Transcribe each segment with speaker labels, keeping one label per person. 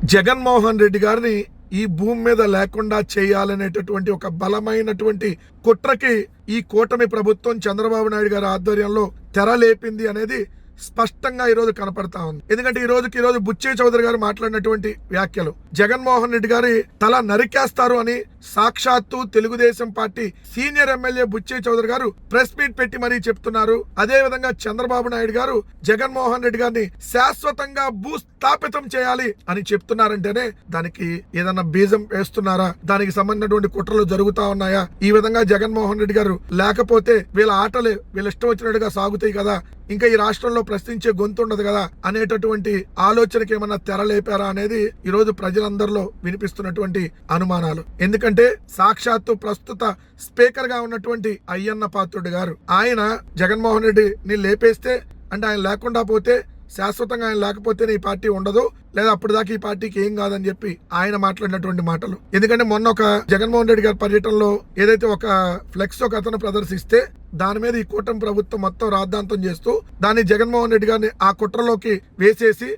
Speaker 1: జగన్మోహన్ రెడ్డి గారిని ఈ భూమి మీద లేకుండా చేయాలనేటటువంటి ఒక బలమైనటువంటి కుట్రకి ఈ కూటమి ప్రభుత్వం చంద్రబాబు నాయుడు గారి ఆధ్వర్యంలో తెరలేపింది అనేది స్పష్టంగా ఈ రోజు కనపడతా ఉంది. ఎందుకంటే ఈ రోజు బుచ్చే చౌదరి గారు మాట్లాడినటువంటి వ్యాఖ్యలు జగన్మోహన్ రెడ్డి గారి తల నరికేస్తారు అని సాక్షాత్తు Telugu Desam party senior MLA Butchi Chowdary గారు ప్రెస్ మీట్ పెట్టి మరీ చెప్తున్నారు. అదే విధంగా చంద్రబాబు నాయుడు గారు జగన్మోహన్ రెడ్డి గారిని శాశ్వతంగా భూస్థాపితం చేయాలి అని చెప్తున్నారంటేనే దానికి ఏదన్నా బీజం వేస్తున్నారా, దానికి సంబంధించినటువంటి కుట్రలు జరుగుతా ఉన్నాయా? ఈ విధంగా జగన్మోహన్ రెడ్డి గారు లేకపోతే వీళ్ళ ఆటలు వీళ్ళ ఇష్టం వచ్చినట్టుగా సాగుతాయి కదా, ఇంకా ఈ రాష్ట్రంలో ప్రశ్నించే గొంతు ఉండదు కదా అనేటటువంటి ఆలోచనకి ఏమన్నా తెరలేపారా అనేది ఈ రోజు ప్రజలందరిలో వినిపిస్తున్నటువంటి అనుమానాలు. ఎందుకంటే సాక్షాత్తు ప్రస్తుత స్పీకర్ గా ఉన్నటువంటి అయ్యన్న పాత్రుడు గారు ఆయన జగన్మోహన్ రెడ్డిని లేపేస్తే అంటే ఆయన లేకుండా పోతే శాశ్వతంగా ఆయన లేకపోతేనే ఈ పార్టీ ఉండదు, లేదా అప్పుడు దాకా ఈ పార్టీకి ఏం కాదని చెప్పి ఆయన మాట్లాడినటువంటి మాటలు. ఎందుకంటే మొన్న ఒక జగన్మోహన్ రెడ్డి గారి పర్యటనలో ఏదైతే ఒక ఫ్లెక్స్ ఒక అతను ప్రదర్శిస్తే దాని మీద ఈ కూటమి ప్రభుత్వం మొత్తం రాద్ధాంతం చేస్తూ దాన్ని జగన్మోహన్ రెడ్డి గారిని ఆ కుట్రలోకి వేసేసి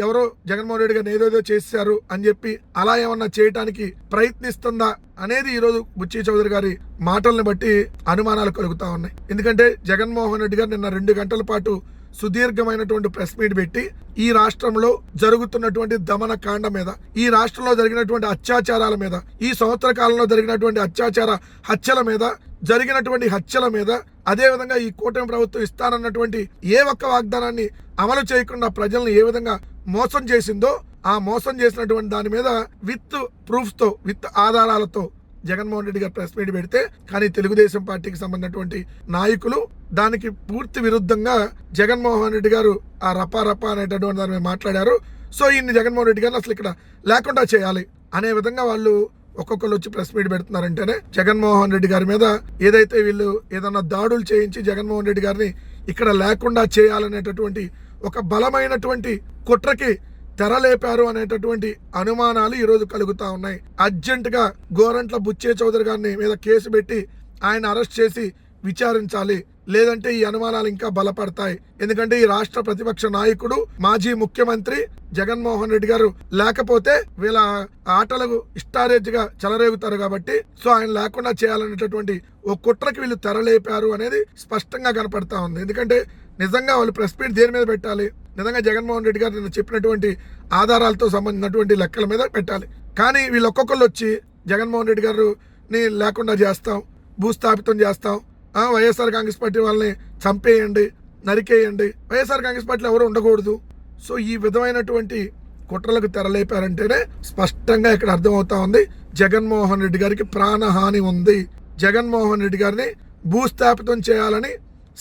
Speaker 1: ఎవరో జగన్మోహన్ రెడ్డి గారిని ఏదేదో చేశారు అని చెప్పి అలా ఏమన్నా చేయడానికి ప్రయత్నిస్తుందా అనేది ఈ రోజు బుచ్చే చౌదరి గారి మాటల్ని బట్టి అనుమానాలు కలుగుతా ఉన్నాయి. ఎందుకంటే జగన్మోహన్ రెడ్డి గారు నిన్న 2 గంటల పాటు సుదీర్ఘమైనటువంటి ప్రెస్ మీట్ పెట్టి ఈ రాష్ట్రంలో జరుగుతున్నటువంటి దమన కాండ మీద, ఈ రాష్ట్రంలో జరిగినటువంటి అత్యాచారాల మీద, ఈ సంవత్సర కాలంలో జరిగినటువంటి హత్యల మీద, జరిగినటువంటి హత్యల మీద, అదే విధంగా ఈ కూటమి ప్రభుత్వం ఇస్తానన్నటువంటి ఏ ఒక్క వాగ్దానాన్ని అమలు చేయకుండా ప్రజలను ఏ విధంగా మోసం చేసిందో ఆ మోసం చేసినటువంటి దాని మీద విత్ ప్రూఫ్స్ తో, విత్ ఆధారాలతో జగన్మోహన్ రెడ్డి గారు ప్రెస్ మీట్ పెడితే, కానీ తెలుగుదేశం పార్టీకి సంబంధించినటువంటి నాయకులు దానికి పూర్తి విరుద్ధంగా జగన్మోహన్ రెడ్డి గారు ఆ రపా అనేటటువంటి దాని మీద మాట్లాడారు. సో ఇన్ని జగన్మోహన్ రెడ్డి గారిని అసలు ఇక్కడ లేకుండా చేయాలి అనే విధంగా వాళ్ళు ఒక్కొక్కరు వచ్చి ప్రెస్ మీట్ పెడుతున్నారంటేనే జగన్మోహన్ రెడ్డి గారి మీద ఏదైతే వీళ్ళు ఏదన్నా దాడులు చేయించి జగన్మోహన్ రెడ్డి గారిని ఇక్కడ లేకుండా చేయాలనేటటువంటి ఒక బలమైనటువంటి కుట్రకి తెరలేపారు అనేటటువంటి అనుమానాలు ఈ రోజు కలుగుతా ఉన్నాయి. అర్జెంట్ గా గోరంట్ల బుచ్చే చౌదరి గారిని మీద కేసు పెట్టి ఆయన అరెస్ట్ చేసి విచారించాలి, లేదంటే ఈ అనుమానాలు ఇంకా బలపడతాయి. ఎందుకంటే ఈ రాష్ట్ర ప్రతిపక్ష నాయకుడు మాజీ ముఖ్యమంత్రి జగన్మోహన్ రెడ్డి గారు లేకపోతే వీళ్ళ ఆటలకు ఇష్టారేజ్గా చెలరేగుతారు కాబట్టి సో ఆయన లేకుండా చేయాలనేటటువంటి ఓ కుట్రకి వీళ్ళు తెరలేపారు అనేది స్పష్టంగా కనపడతా ఉంది. ఎందుకంటే నిజంగా వాళ్ళు ప్రెస్ మీట్ దేని మీద పెట్టాలి, నిజంగా జగన్మోహన్ రెడ్డి గారు నిన్న చెప్పినటువంటి ఆధారాలతో సంబంధించినటువంటి లెక్కల మీద పెట్టాలి. కానీ వీళ్ళు ఒక్కొక్కళ్ళు వచ్చి జగన్మోహన్ రెడ్డి గారిని లేకుండా చేస్తాం, భూస్థాపితం చేస్తాం, వైఎస్ఆర్ కాంగ్రెస్ పార్టీ వాళ్ళని చంపేయండి, నరికేయండి, వైఎస్ఆర్ కాంగ్రెస్ పార్టీలో ఎవరు ఉండకూడదు. సో ఈ విధమైనటువంటి కుట్రలకు తెరలేపారంటేనే స్పష్టంగా ఇక్కడ అర్థమవుతా ఉంది జగన్మోహన్ రెడ్డి గారికి ప్రాణహాని ఉంది. జగన్మోహన్ రెడ్డి గారిని భూస్థాపితం చేయాలని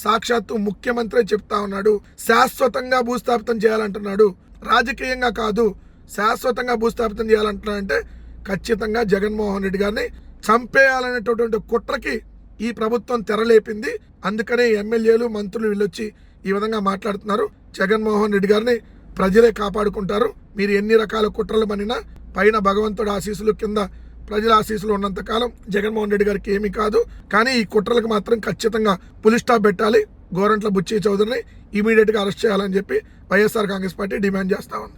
Speaker 1: సాక్షాత్తు ముఖ్యమంత్రి చెప్తా ఉన్నాడు. శాశ్వతంగా భూస్థాపితం చేయాలంటున్నాడు, రాజకీయంగా కాదు శాశ్వతంగా భూస్థాపితం చేయాలంటున్నాడంటే ఖచ్చితంగా జగన్మోహన్ రెడ్డి గారిని చంపేయాలనేటటువంటి కుట్రకి ఈ ప్రభుత్వం తెరలేపింది. అందుకనే ఎమ్మెల్యేలు మంత్రులు వీళ్ళొచ్చి ఈ విధంగా మాట్లాడుతున్నారు. జగన్మోహన్ రెడ్డి గారిని ప్రజలే కాపాడుకుంటారు, మీరు ఎన్ని రకాల కుట్రలు పనినా పైన భగవంతుడు ఆశీస్సులు, కింద ప్రజల ఆశీస్సులు ఉన్నంత కాలం జగన్మోహన్ రెడ్డి గారికి ఏమీ కాదు. కానీ ఈ కుట్రలకు మాత్రం ఖచ్చితంగా పులి స్టాప్ పెట్టాలి, గోరంట్ల బుచ్చే చౌదరిని ఇమీడియట్ గా అరెస్ట్ చేయాలని చెప్పి వైఎస్ఆర్ కాంగ్రెస్ పార్టీ డిమాండ్ చేస్తా ఉంది.